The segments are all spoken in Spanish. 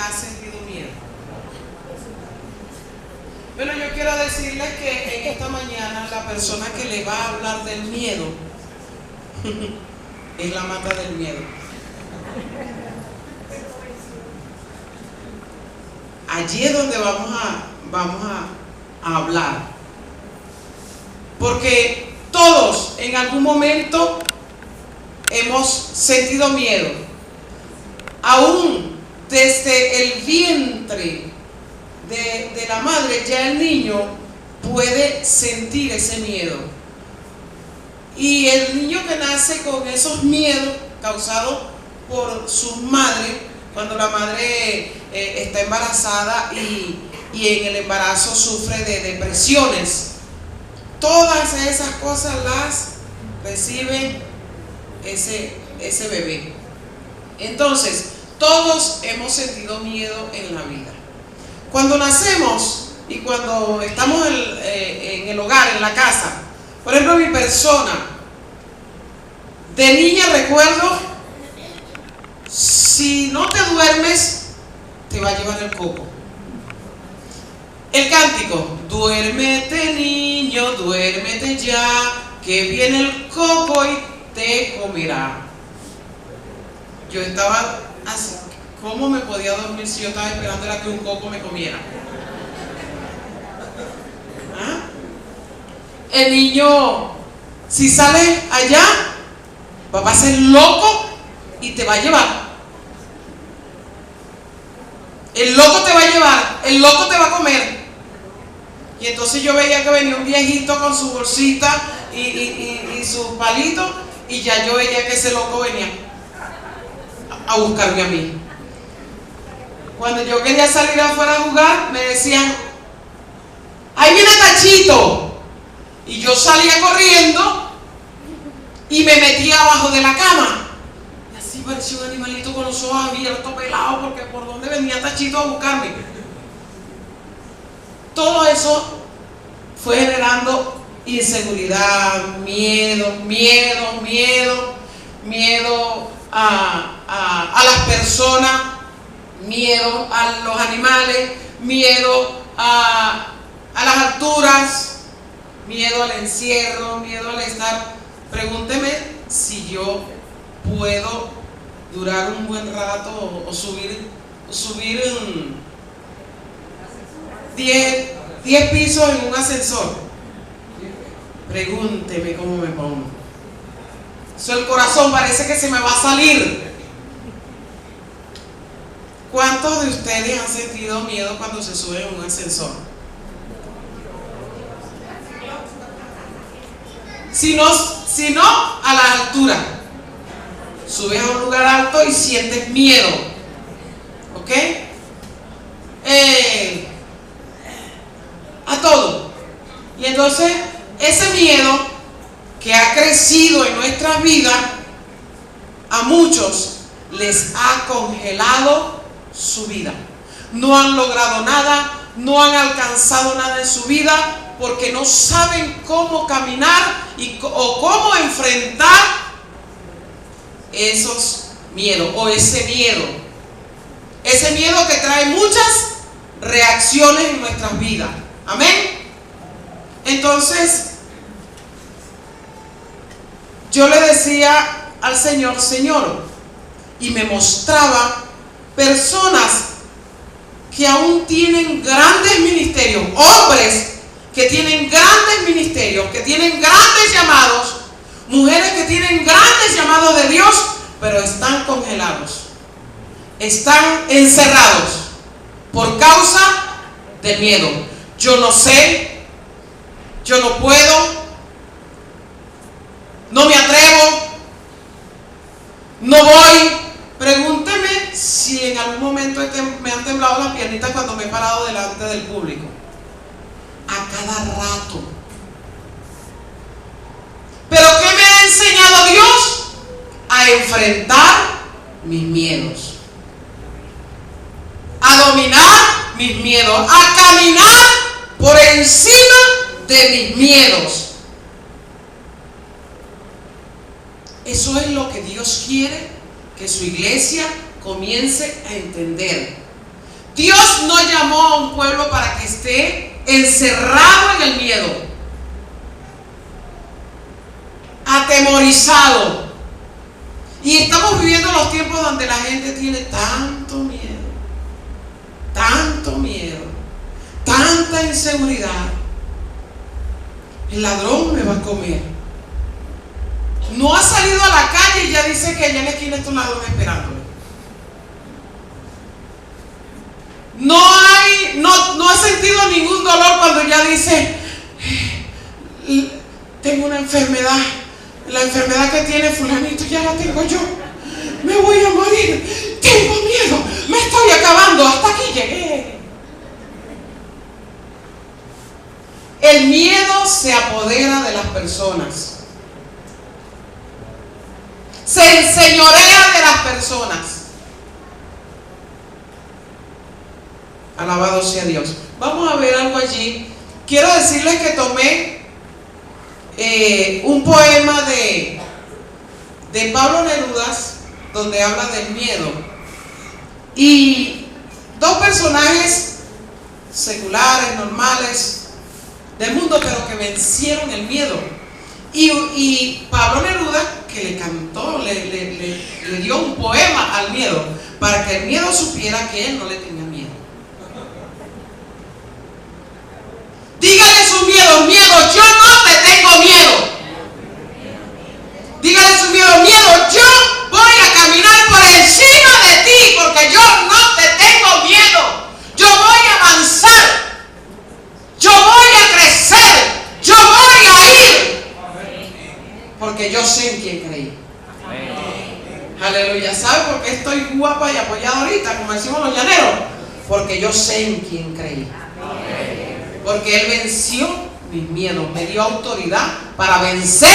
ha sentido miedo? Bueno, yo quiero decirles que en esta mañana la persona que le va a hablar del miedo es la mata del miedo. Allí es donde vamos a hablar. Porque todos en algún momento hemos sentido miedo. Aún desde el vientre de la madre, ya el niño puede sentir ese miedo. Y el niño que nace con esos miedos causados por su madre, cuando la madre está embarazada y en el embarazo sufre de depresiones, todas esas cosas las recibe ese bebé. Entonces, todos hemos sentido miedo en la vida. Cuando nacemos y cuando estamos en el hogar, en la casa, por ejemplo, mi persona, de niña recuerdo, si no te duermes, te va a llevar el coco. El cántico, duérmete niño, duérmete ya, que viene el coco y te comerá. Yo estaba así, ¿cómo me podía dormir si yo estaba esperando a que un coco me comiera? ¿Ah? El niño, si sale allá, va a ser loco y te va a llevar. El loco te va a llevar, el loco te va a comer. Y entonces yo veía que venía un viejito con su bolsita y su palito, y ya yo veía que ese loco venía a buscarme a mí. Cuando yo quería salir afuera a jugar, me decían, ahí viene Tachito. Y yo salía corriendo y me metía abajo de la cama. Y así parecía un animalito con los ojos abiertos, pelados, porque por dónde venía Tachito a buscarme. Todo eso fue generando inseguridad, miedo a las personas, miedo a los animales, miedo a las alturas, miedo al encierro, miedo al estar. Pregúnteme si yo puedo durar un buen rato o subir 10 pisos en un ascensor. Pregúnteme cómo me pongo. Eso, el corazón parece que se me va a salir. ¿Cuántos de ustedes han sentido miedo cuando se suben en un ascensor? Si no a la altura. Subes a un lugar alto y sientes miedo. ¿Ok? A todo. Y entonces ese miedo que ha crecido en nuestras vidas, a muchos les ha congelado su vida. No han logrado nada, no han alcanzado nada en su vida, porque no saben cómo caminar o cómo enfrentar esos miedos o ese miedo. Ese miedo que trae muchas reacciones en nuestras vidas. Amén. Entonces, yo le decía al Señor, Señor, y me mostraba personas que aún tienen grandes ministerios, hombres que tienen grandes ministerios, que tienen grandes llamados, mujeres que tienen grandes llamados de Dios, pero están congelados, están encerrados por causa del miedo. Yo no sé, yo no puedo, no me atrevo, no voy. Pregúnteme si en algún momento me han temblado las piernitas cuando me he parado delante del público. A cada rato. ¿Pero qué me ha enseñado Dios? A enfrentar mis miedos, a dominar mis miedos, a caminar por encima de mis miedos. Eso es lo que Dios quiere que su iglesia comience a entender. Dios no llamó a un pueblo para que esté encerrado en el miedo, atemorizado. Y estamos viviendo los tiempos donde la gente tiene tanto miedo, tanta inseguridad. El ladrón me va a comer. No ha salido a la calle y ya dice que allá en la esquina está un ladrón esperándole. No ha sentido ningún dolor cuando ya dice, tengo una enfermedad, la enfermedad que tiene fulanito ya la tengo yo, me voy a morir, tengo miedo, me estoy acabando, hasta aquí llegué. El miedo se apodera de las personas, se enseñorea de las personas. Alabado sea Dios. Vamos a ver algo allí. Quiero decirles que tomé un poema de Pablo Neruda, donde habla del miedo, y dos personajes seculares, normales, del mundo, pero que vencieron el miedo. Y Pablo Neruda, que le cantó, le dio un poema al miedo, para que el miedo supiera que él no le tenía miedo. Dígale a su miedo, miedo, yo no te tengo miedo. Dígale a su miedo, miedo, yo voy a caminar por encima de ti, porque yo no te tengo miedo. Yo voy a avanzar, yo voy a crecer, yo voy a ir, porque yo sé en quién creí. Aleluya. ¿Sabe por qué estoy guapa y apoyada ahorita, como decimos los llaneros? Porque yo sé en quién creí. Porque Él venció mis miedos, me dio autoridad para vencer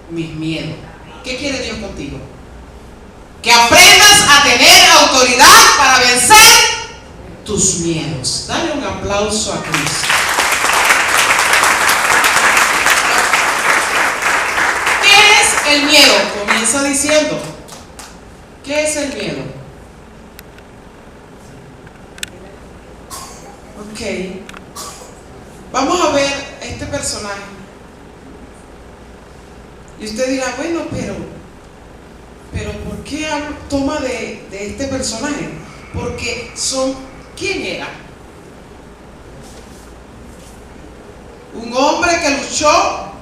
mis miedos. ¿Qué quiere Dios contigo? Que aprendas a tener autoridad para vencer tus miedos. Dale un aplauso a Cristo. ¿Qué es el miedo? Comienza diciendo, ¿qué es el miedo? Ok, vamos a ver este personaje. Y usted dirá, bueno, pero ¿por qué toma de este personaje? Porque ¿quién era? Un hombre que luchó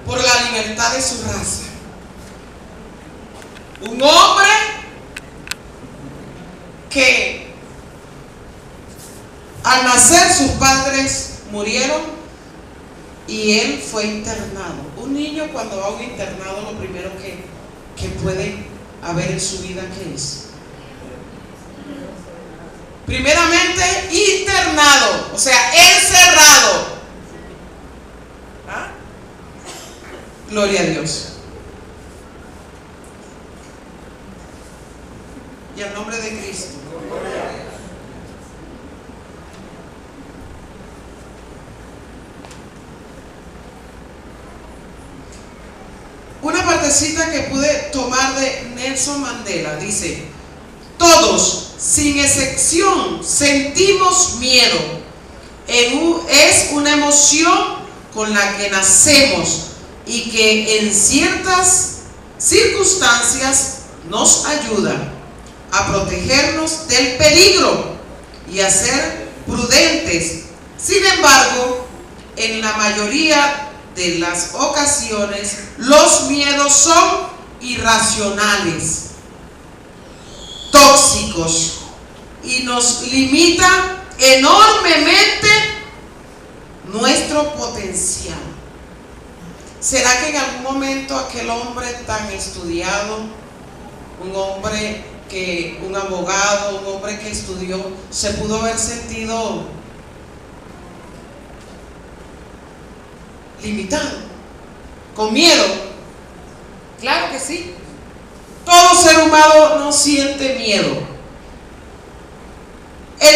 por la libertad de su raza. Un hombre que al nacer sus padres murieron y él fue internado. Un niño cuando va a un internado, lo primero que puede haber en su vida, ¿qué es? Primeramente, internado, o sea, encerrado. ¿Ah? Gloria a Dios. Y al nombre de Cristo. Una partecita que pude tomar de Nelson Mandela dice: todos, sin excepción, sentimos miedo. Es una emoción con la que nacemos y que en ciertas circunstancias nos ayuda a protegernos del peligro y a ser prudentes. Sin embargo, en la mayoría de las ocasiones, los miedos son irracionales, tóxicos y nos limitan enormemente nuestro potencial. ¿Será que en algún momento aquel hombre tan estudiado, un abogado, un hombre que estudió, se pudo haber sentido limitado, con miedo? Claro que sí. Todo ser humano no siente miedo. Al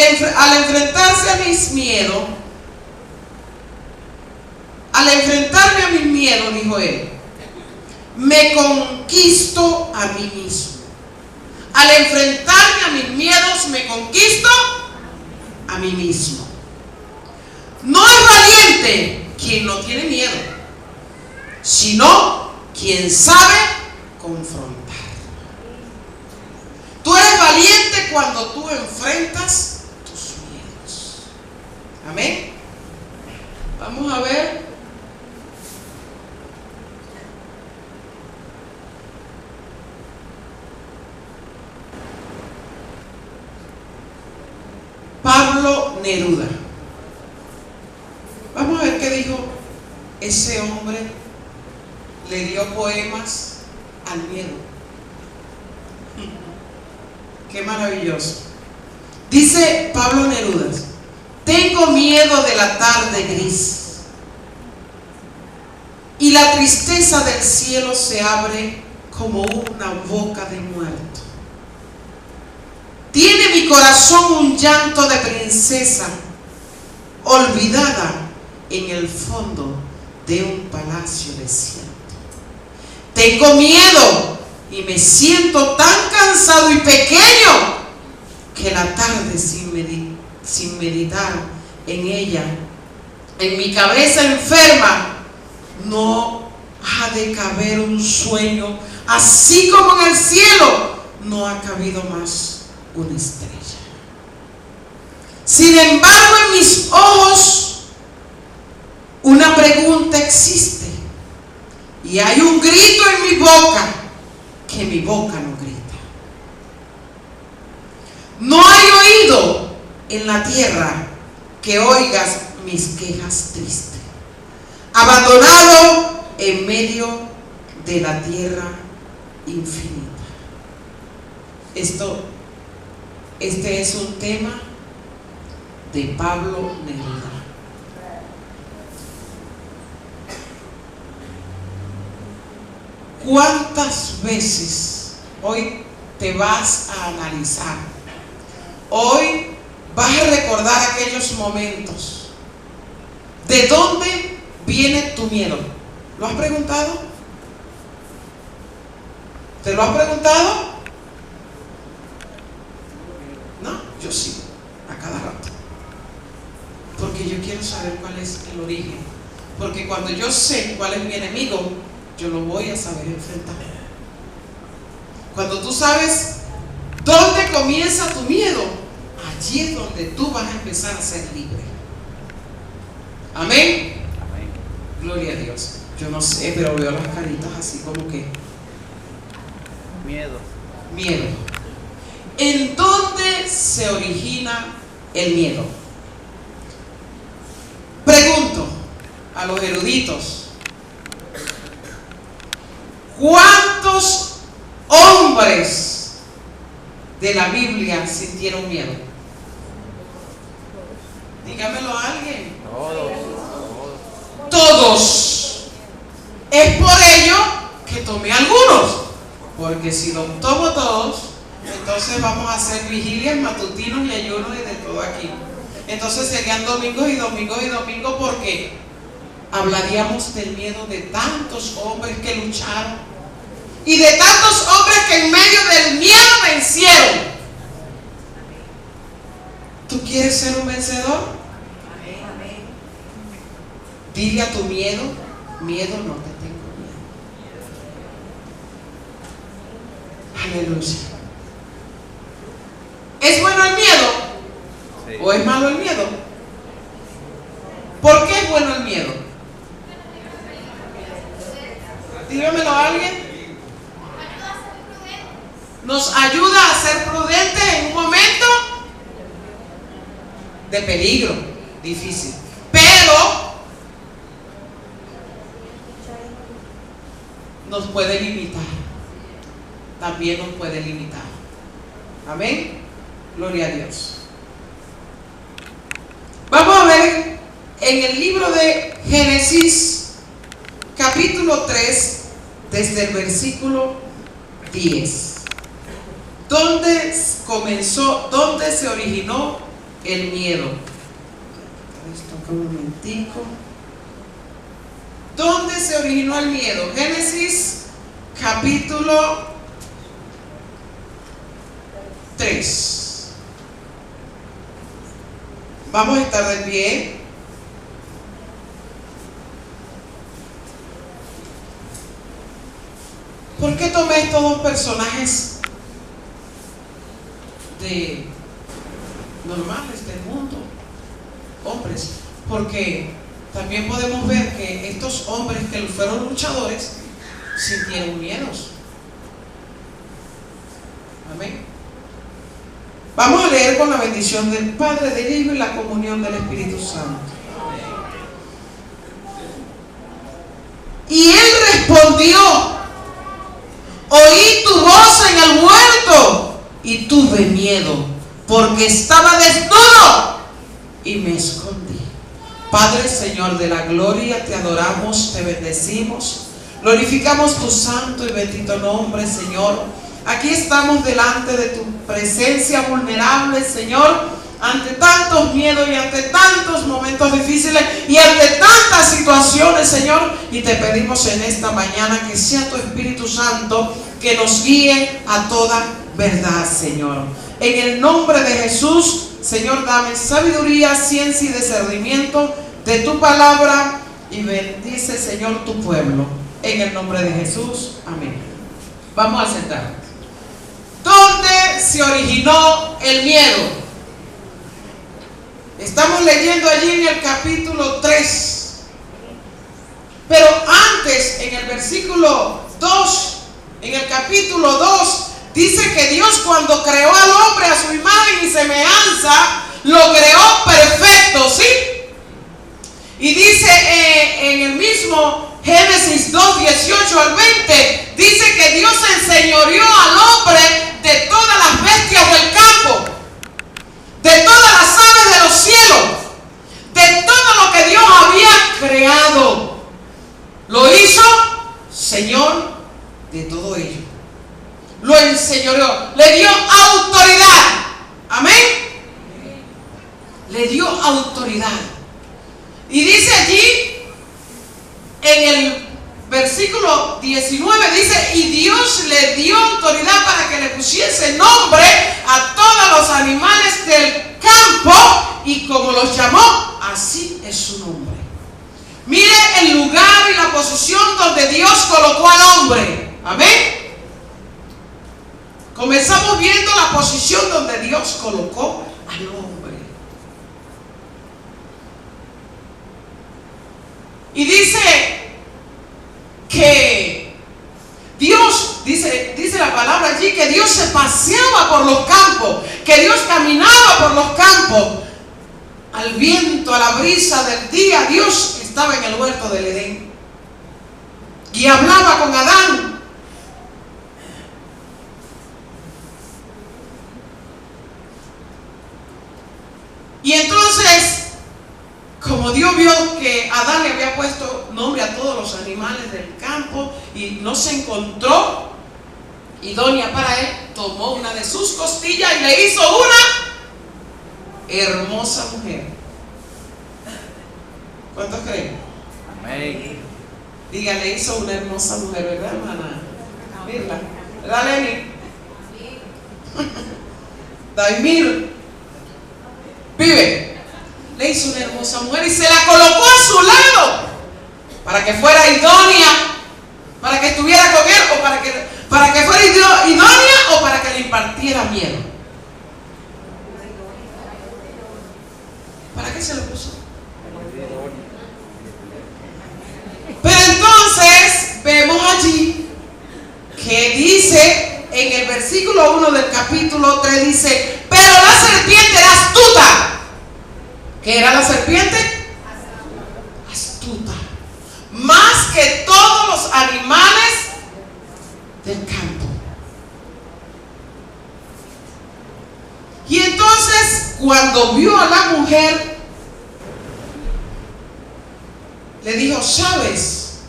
enfrentarme a mis miedos, dijo él, me conquisto a mí mismo. Al enfrentarme a mis miedos, me conquisto a mí mismo. No es valiente quien no tiene miedo, sino quien sabe confrontar. Tú eres valiente cuando tú enfrentas tus miedos. Amén. Vamos a ver. Pablo Neruda. Vamos a ver qué dijo ese hombre. Le dio poemas al miedo. Qué maravilloso. Dice Pablo Neruda: tengo miedo de la tarde gris, y la tristeza del cielo se abre como una boca de muerto. Tiene mi corazón un llanto de princesa olvidada en el fondo de un palacio desierto. Tengo miedo y me siento tan cansado y pequeño que la tarde sin meditar en ella, en mi cabeza enferma, no ha de caber un sueño, así como en el cielo no ha cabido más una estrella. Sin embargo, en mis ojos una pregunta existe, y hay un grito en mi boca que mi boca no grita. No hay oído en la tierra que oigas mis quejas tristes, abandonado en medio de la tierra infinita. Este es un tema de Pablo Neruda. ¿Cuántas veces hoy te vas a analizar? Hoy vas a recordar aquellos momentos. ¿De dónde viene tu miedo? ¿Lo has preguntado? ¿Te lo has preguntado? No, yo sí, a cada rato. Porque yo quiero saber cuál es el origen. Porque cuando yo sé cuál es mi enemigo, yo lo voy a saber enfrentar. Cuando tú sabes dónde comienza tu miedo, allí es donde tú vas a empezar a ser libre. Amén. Amén. Gloria a Dios. Yo no sé, pero veo las caritas así como que miedo. ¿En dónde se origina el miedo? Pregunto a los eruditos: ¿cuántos hombres de la Biblia sintieron miedo? Dígamelo a alguien. Todos. Es por ello que tomé algunos, porque si los tomo todos, entonces vamos a hacer vigilias, matutinos y ayunos y de todo aquí. Entonces serían domingos y domingos y domingos, porque hablaríamos del miedo de tantos hombres que lucharon y de tantos hombres que en medio del miedo vencieron. ¿Tú quieres ser un vencedor? Dile a tu miedo: miedo, no te tengo miedo. Aleluya. ¿Es bueno el miedo? Sí. ¿O es malo el miedo? ¿Por qué es bueno el miedo? Dígamelo a alguien. Nos ayuda a ser prudentes en un momento de peligro difícil, pero nos puede limitar. También nos puede limitar. Amén. Gloria a Dios. Vamos a ver en el libro de Génesis, capítulo 3, desde el versículo 10. ¿Dónde comenzó? ¿Dónde se originó el miedo? Esto un momentico. ¿Dónde se originó el miedo? Génesis capítulo 3. pies. Vamos a estar de pie. ¿Por qué tomé estos dos personajes normales del mundo? Hombres. Porque también podemos ver que estos hombres que fueron luchadores sintieron miedos. Amén. Vamos a leer con la bendición del Padre, del Hijo y la comunión del Espíritu Santo. Y él respondió: oí tu voz en el huerto y tuve miedo, porque estaba desnudo y me escondí. Padre, Señor de la gloria, te adoramos, te bendecimos, glorificamos tu santo y bendito nombre, Señor. Aquí estamos delante de tu presencia vulnerable, Señor, ante tantos miedos y ante tantos momentos difíciles y ante tantas situaciones, Señor, y te pedimos en esta mañana que sea tu Espíritu Santo que nos guíe a toda verdad, Señor. En el nombre de Jesús, Señor, dame sabiduría, ciencia y discernimiento de tu palabra y bendice, Señor, tu pueblo. En el nombre de Jesús, amén. Vamos a sentarnos. ¿Dónde se originó el miedo? Estamos leyendo allí en el capítulo 3. Pero antes, en el versículo 2, en el capítulo 2, dice que Dios, cuando creó al hombre a su imagen y semejanza, lo creó perfecto, ¿sí? Y dice en el mismo Génesis 2, 18 al 20, dice que Dios enseñoreó al hombre de todas las bestias del campo, de todas las aves de los cielos, de todo lo que Dios había creado. Lo hizo Señor de todo ello. Lo enseñoreó, le dio autoridad. Amén. Le dio autoridad. Y dice allí en el versículo 19, dice: y Dios le dio autoridad para que le pusiese nombre a todos los animales del campo, y como los llamó, así es su nombre. Mire el lugar y la posición donde Dios colocó al hombre. Amén. Comenzamos viendo la posición donde Dios colocó al hombre. Y dice que Dios, dice la palabra allí, que Dios se paseaba por los campos, que Dios caminaba por los campos. Al viento, a la brisa del día, Dios estaba en el huerto del Edén y hablaba con Adán. Y entonces, como Dios vio que Adán le había puesto nombre a todos los animales del campo y no se encontró idónea para él, tomó una de sus costillas y le hizo una hermosa mujer. ¿Cuántos creen? Amén. Diga, le hizo una hermosa mujer, ¿verdad, hermana? Mirla. ¿Verdad, Lenny? Daimir. Vive. Le hizo una hermosa mujer y se la colocó a su lado para que fuera idónea, para que estuviera con él, o para que fuera idónea, o para que le impartiera miedo. ¿Para qué se lo puso? Pero entonces vemos allí que dice en el versículo 1 del capítulo 3, dice: pero la serpiente era astuta. ¿Qué era la serpiente? Astuta. Más que todos los animales del campo. Y entonces, cuando vio a la mujer, le dijo: ¿sabes?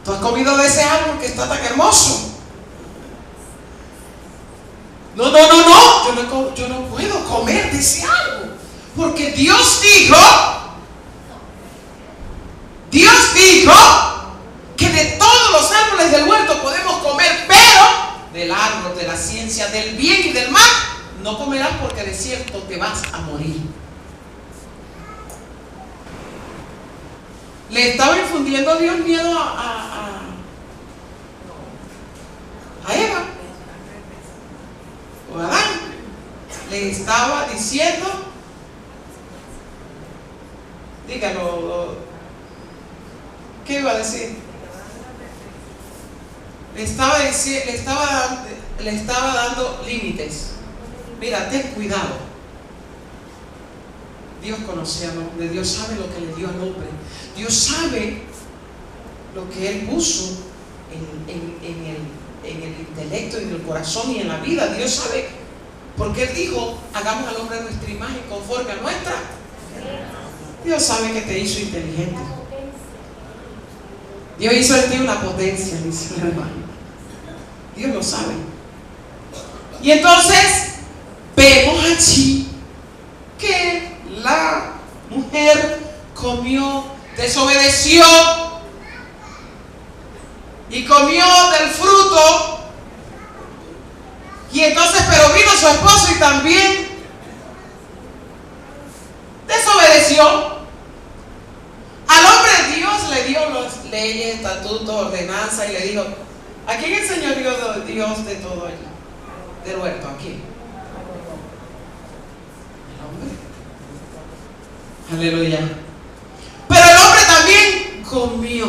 ¿Tú has comido de ese árbol que está tan hermoso? No, yo no puedo comer de ese árbol. Porque Dios dijo que de todos los árboles del huerto podemos comer, pero del árbol de la ciencia ciencia del bien y del mal, no comerás porque de cierto te vas a morir. Le estaba infundiendo Dios miedo a Eva o a Adán. Le estaba diciendo, dígalo, ¿qué iba a decir? Le estaba dando límites. Mira, ten cuidado. Dios conocía al hombre, Dios sabe lo que le dio al hombre, Dios sabe lo que Él puso en el intelecto, en el corazón y en la vida. Dios sabe, porque Él dijo, hagamos al hombre a nuestra imagen conforme a nuestra. Dios sabe que te hizo inteligente. Dios hizo en ti una potencia, dice el hermano. Dios lo sabe. Y entonces vemos allí que la mujer comió, desobedeció y comió del fruto. Y entonces, pero vino su esposo y también desobedeció. Al hombre Dios le dio las leyes, estatutos, ordenanzas y le dijo, ¿a quién enseñó Dios de todo allí? Del huerto, ¿a quién? El hombre. Aleluya. Pero el hombre también comió.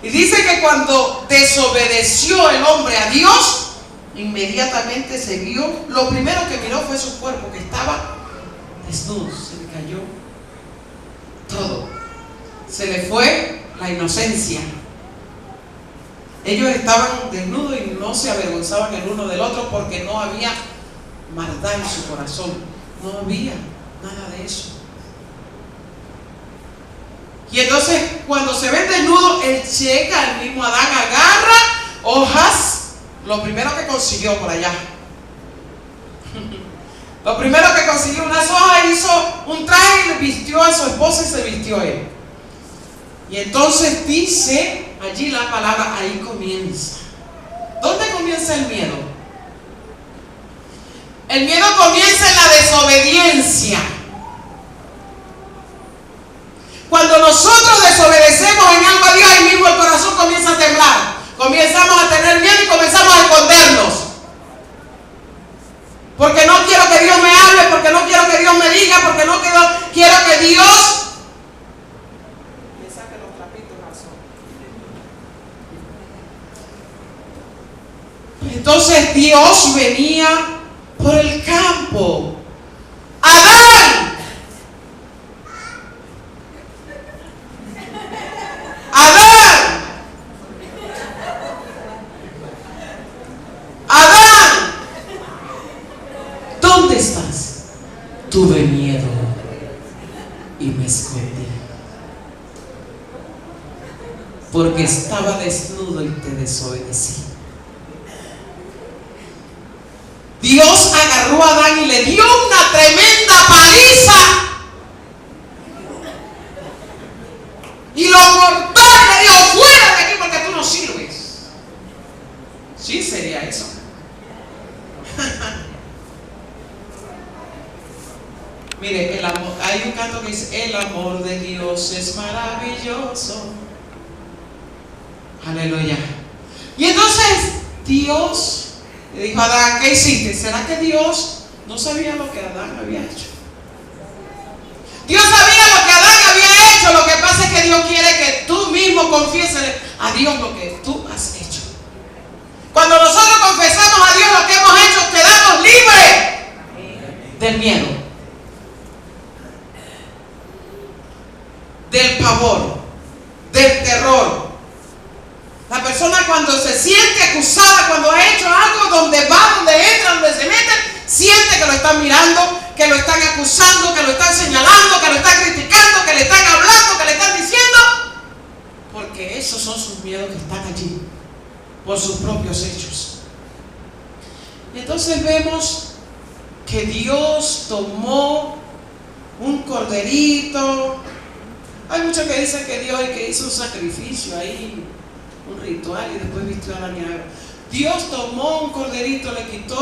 Y dice que cuando desobedeció el hombre a Dios, inmediatamente se vio, lo primero que miró fue su cuerpo, que estaba desnudo, se le cayó todo, se le fue la inocencia. Ellos estaban desnudos y no se avergonzaban el uno del otro porque no había maldad en su corazón, no había nada de eso. Y entonces cuando se ven desnudos, él llega, el mismo Adán agarra hojas, lo primero que consiguió por allá. Lo primero que consiguió, unas hojas, hizo un traje y le vistió a su esposa y se vistió él. Y entonces dice allí la palabra, ahí comienza. ¿Dónde comienza el miedo? El miedo comienza en la desobediencia. Cuando nosotros desobedecemos en algo a Dios, ahí mismo el corazón comienza a temblar. Comenzamos a tener miedo y comenzamos a escondernos. Porque no quiero que Dios me hable, porque no quiero que Dios me diga, porque no quiero que Dios me saque los trapitos al sol. Entonces Dios venía por el campo. ¡Adán! ¡Adán! ¡Adán! ¿Dónde estás? Tuve miedo y me escondí porque estaba desnudo y te desobedecí. Dios agarró a Adán y le dio una tremenda paliza y lo cortó y le dijo, fuera de aquí porque tú no sirves. Sí, sería eso. Mire, el amor, hay un canto que dice, el amor de Dios es maravilloso. Aleluya. Y entonces Dios le dijo a Adán, ¿qué hiciste? ¿Será que Dios no sabía lo que Adán había hecho? Dios sabía lo que Adán había hecho. Lo que pasa es que Dios quiere que tú mismo confieses a Dios lo que tú has hecho. Cuando nosotros confesamos a Dios lo que hemos hecho, quedamos libres del miedo, del pavor, del terror. La persona cuando se siente acusada, cuando ha hecho algo, donde va, donde entra, donde se mete, siente que lo están mirando, que lo están acusando, que lo están señalando, que lo están criticando, que le están hablando, que le están diciendo, porque esos son sus miedos que están allí por sus propios hechos. Y entonces vemos que Dios tomó un corderito. Hay muchos que dicen que Dios que hizo un sacrificio ahí, un ritual, y después vistió a la niña. Dios tomó un corderito, le quitó